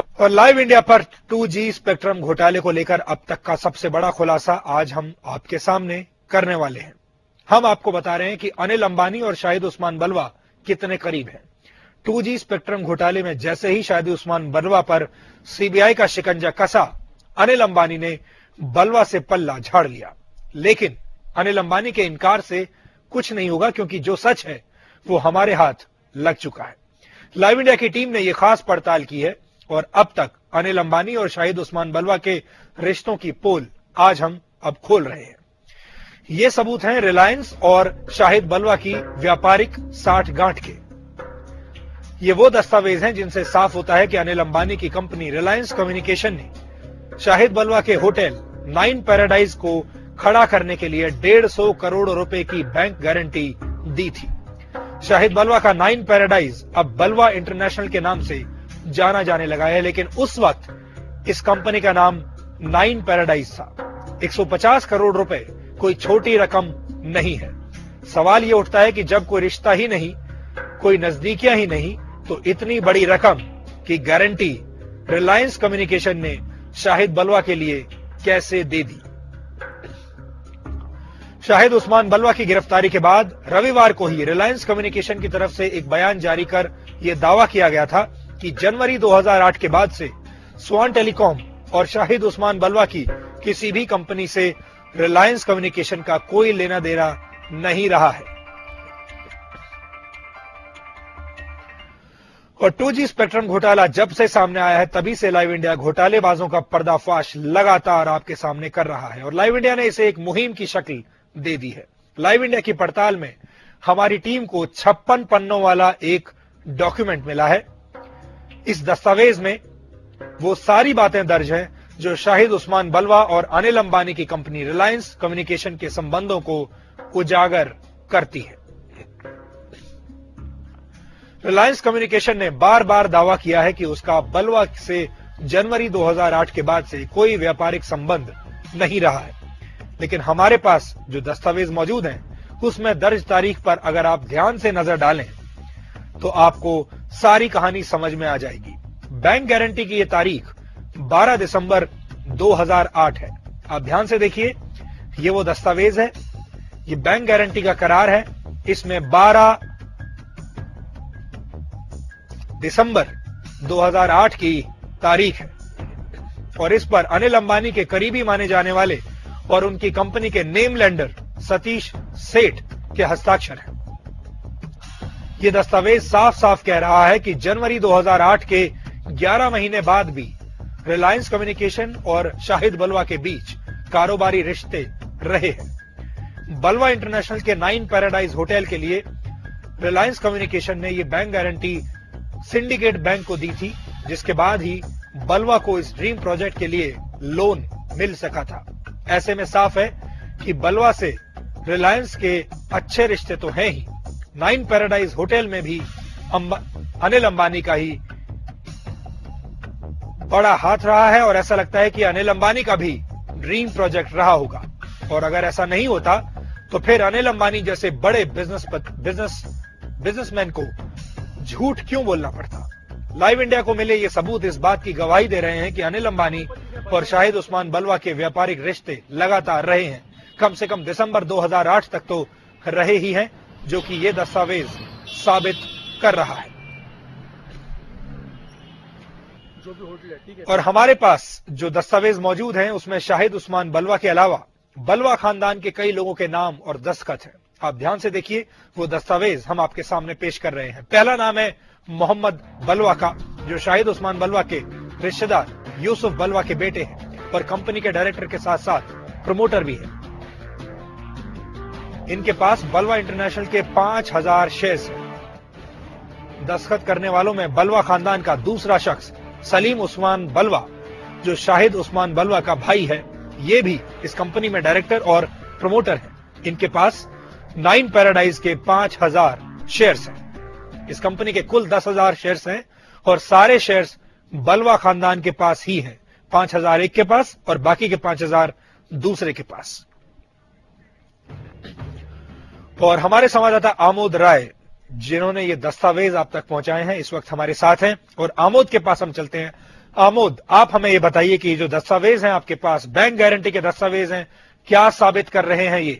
और live India पर 2G spectrum घोटाले को लेकर अब तक का सबसे बड़ा खुलासा आज हम आपके सामने करने वाले हैं। हम आपको बता रहे हैं कि अनिल अंबानी और शाहिद उस्मान बलवा कितने करीब हैं। 2G स्पेक्ट्रम घोटाले में जैसे ही शाहिद उस्मान बलवा पर सीबीआई का शिकंजा कसा, अनिल अंबानी ने बलवा से पल्ला झाड़ लिया। लेकिन अनिल अंबानी के इनकार से कुछ नहीं होगा, क्योंकि जो सच है वो हमारे हाथ लग चुका है। लाइव इंडिया की टीम ने यह खास पड़ताल की है और अब तक अनिल अंबानी और शाहिद उस्मान बलवा के रिश्तों की पोल आज हम अब खोल रहे हैं। ये सबूत हैं रिलायंस और शाहिद बलवा की व्यापारिक साठगांठ के। ये वो दस्तावेज हैं जिनसे साफ होता है कि अनिल अंबानी की कंपनी रिलायंस कम्युनिकेशन ने शाहिद बलवा के होटल 9 पैराडाइज को खड़ा करने के लिए 150 करोड़ रुपए की बैंक गारंटी दी थी। शाहिद बलवा का 9 पैराडाइज अब बलवा इंटरनेशनल के नाम से जाना जाने लगा है, लेकिन उस वक्त इस कंपनी का नाम 9 पैराडाइज था। 150 करोड़ रुपए कोई छोटी रकम नहीं है। सवाल यह उठता है कि जब कोई रिश्ता ही नहीं, कोई नजदीकियां ही नहीं, तो इतनी बड़ी रकम की गारंटी रिलायंस कम्युनिकेशन ने शाहिद बलवा के लिए कैसे दे दी। शाहिद उस्मान बलवा की गिरफ्तारी के बाद रविवार को ही रिलायंस कम्युनिकेशन की तरफ से एक बयान जारी कर यह दावा किया गया था कि जनवरी 2008 के बाद से स्वान टेलीकॉम और शाहिद उस्मान बलवा की किसी भी कंपनी से रिलायंस कम्युनिकेशन का कोई लेना देना नहीं रहा है। और 2G स्पेक्ट्रम घोटाला जब से सामने आया है, तभी से लाइव इंडिया घोटालेबाजों का पर्दाफाश लगातार आपके सामने कर रहा है और लाइव इंडिया ने इसे एक मुहिम की शक्ल दे दी है। लाइव इंडिया की पड़ताल में हमारी टीम को 56 पन्नों वाला एक डॉक्यूमेंट मिला है। इस दस्तावेज में वो सारी बातें दर्ज हैं जो शाहिद उस्मान बलवा और अनिल अंबानी की कंपनी रिलायंस कम्युनिकेशन के संबंधों को उजागर करती है। रिलायंस कम्युनिकेशन ने बार बार दावा किया है कि उसका बलवा से जनवरी 2008 के बाद से कोई व्यापारिक संबंध नहीं रहा है, लेकिन हमारे पास जो दस्तावेज मौजूद हैं उसमें दर्ज तारीख पर अगर आप ध्यान से नजर डालें तो आपको सारी कहानी समझ में आ जाएगी। बैंक गारंटी की यह तारीख 12 दिसंबर 2008 है। आप ध्यान से देखिए, ये वो दस्तावेज है, ये बैंक गारंटी का करार है। इसमें 12 दिसंबर 2008 की तारीख है और इस पर अनिल अंबानी के करीबी माने जाने वाले और उनकी कंपनी के नेम लेंडर सतीश सेठ के हस्ताक्षर हैं। यह दस्तावेज साफ साफ कह रहा है कि जनवरी 2008 के 11 महीने बाद भी रिलायंस कम्युनिकेशन और शाहिद बलवा के बीच कारोबारी रिश्ते रहे हैं। बलवा इंटरनेशनल के 9 पैराडाइज होटल के लिए रिलायंस कम्युनिकेशन ने यह बैंक गारंटी सिंडिकेट बैंक को दी थी, जिसके बाद ही बलवा को इस ड्रीम प्रोजेक्ट के लिए लोन मिल सका था। ऐसे में साफ है कि बलवा से रिलायंस के अच्छे रिश्ते तो हैं ही, 9 पैराडाइज होटल में भी अनिल अंबानी का ही बड़ा हाथ रहा है और ऐसा लगता है कि अनिल अंबानी का भी ड्रीम प्रोजेक्ट रहा होगा। और अगर ऐसा नहीं होता तो फिर अनिल अंबानी जैसे बड़े बिजनेसमैन को झूठ क्यों बोलना पड़ता। लाइव इंडिया को मिले ये सबूत इस बात की गवाही दे रहे हैं कि अनिल अंबानी और शाहिद उस्मान बलवा के व्यापारिक रिश्ते लगातार रहे हैं, कम से कम दिसंबर 2008 तक तो रहे ही हैं, जो कि ये दस्तावेज साबित कर रहा है। और हमारे पास जो दस्तावेज मौजूद हैं उसमें शाहिद उस्मान बलवा के अलावा बलवा खानदान के कई लोगों के नाम और दस्तखत हैं। आप ध्यान से देखिए, वो दस्तावेज हम आपके सामने पेश कर रहे हैं। पहला नाम है मोहम्मद बलवा का, जो शाहिद उस्मान बलवा के रिश्तेदार यूसुफ बलवा के बेटे हैं और कंपनी के डायरेक्टर के साथ साथ प्रमोटर भी है। इनके पास बलवा इंटरनेशनल के 5000 शेयर्स हैं। दस्तखत करने वालों में बलवा खानदान का दूसरा शख्स सलीम उस्मान बलवा, जो शाहिद उस्मान बलवा का भाई है, ये भी इस कंपनी में डायरेक्टर और प्रमोटर है। इनके पास 9 पैराडाइज के 5000 शेयर्स हैं। इस कंपनी के कुल 10,000 शेयर्स हैं और सारे शेयर्स बलवा खानदान के पास ही हैं। 5000 एक के पास और बाकी के 5000 दूसरे के पास। और हमारे संवाददाता आमोद राय, जिन्होंने ये दस्तावेज आप तक पहुंचाए हैं, इस वक्त हमारे साथ हैं और आमोद के पास हम चलते हैं। आमोद, आप हमें ये बताइए कि जो दस्तावेज हैं आपके पास, बैंक गारंटी के दस्तावेज हैं, क्या साबित कर रहे हैं ये?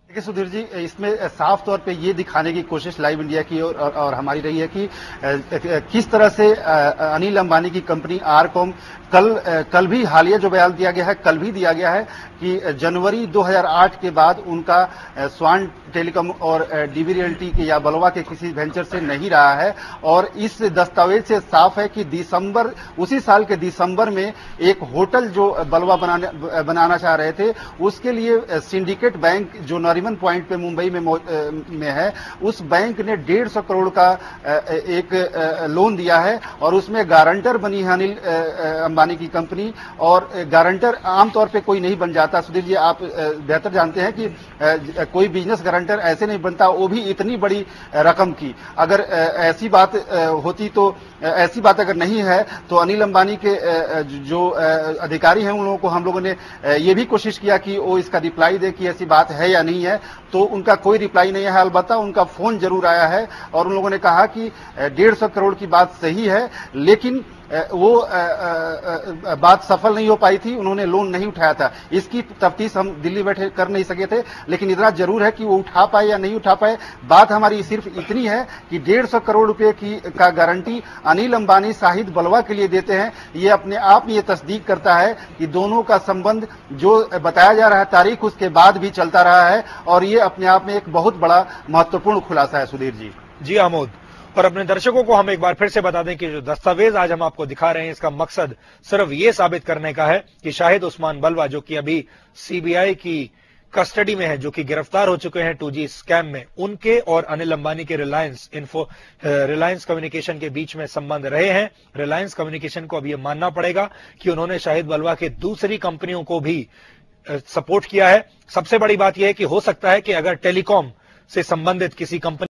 देखिए सुधीर जी, इसमें साफ तौर पे ये दिखाने की कोशिश लाइव इंडिया की और हमारी रही है कि किस तरह से अनिल अंबानी की कंपनी आरकॉम कल भी हालिया जो बयान दिया गया है, कल भी दिया गया है कि जनवरी 2008 के बाद उनका स्वान टेलीकॉम और डीबी रियल्टी के या बलवा के किसी वेंचर से नहीं रहा है। और इस दस्तावेज से साफ है कि उसी साल के दिसंबर में एक होटल जो बलवा बनाना चाह रहे थे, उसके लिए सिंडिकेट बैंक जो नरीमन पॉइंट पे मुंबई में है, उस बैंक ने 150 करोड़ का एक लोन दिया है और उसमें गारंटर बनी है अनिल अंबानी की कंपनी। और गारंटर आमतौर पे कोई नहीं बन जाता सुधीर जी, आप बेहतर जानते हैं कि कोई बिजनेस गारंटर ऐसे नहीं बनता, वो भी इतनी बड़ी रकम की। अगर ऐसी बात होती तो ऐसी बात अगर नहीं है तो अनिल अंबानी के जो अधिकारी हैं उन लोगों को हम लोगों ने ये भी कोशिश किया कि वो इसका रिप्लाई दे कि ऐसी बात है या नहीं है, तो उनका कोई रिप्लाई नहीं है। अलबत्ता उनका फोन जरूर आया है और उन लोगों ने कहा कि 150 करोड़ की बात सही है, लेकिन वो बात सफल नहीं हो पाई थी, उन्होंने लोन नहीं उठाया था। इसकी तफ्तीश हम दिल्ली बैठे कर नहीं सके थे, लेकिन इतना जरूर है कि वो उठा पाए या नहीं उठा पाए। बात हमारी सिर्फ इतनी है कि 150 करोड़ रुपए का गारंटी अनिल अंबानी शाहिद बलवा के लिए देते हैं। ये अपने आप में ये तस्दीक करता है कि दोनों का संबंध जो बताया जा रहा है तारीख, उसके बाद भी चलता रहा है और ये अपने आप में एक बहुत बड़ा महत्वपूर्ण खुलासा है सुधीर जी। जी आमोद, और अपने दर्शकों को हम एक बार फिर से बता दें कि जो दस्तावेज आज हम आपको दिखा रहे हैं, इसका मकसद सिर्फ ये साबित करने का है कि शाहिद उस्मान बलवा, जो कि अभी सीबीआई की कस्टडी में है, जो कि गिरफ्तार हो चुके हैं 2G स्कैम में, उनके और अनिल अंबानी के रिलायंस कम्युनिकेशन के बीच में संबंध रहे हैं। रिलायंस कम्युनिकेशन को अब यह मानना पड़ेगा कि उन्होंने शाहिद बलवा के दूसरी कंपनियों को भी सपोर्ट किया है। सबसे बड़ी बात यह है कि हो सकता है कि अगर टेलीकॉम से संबंधित किसी कंपनी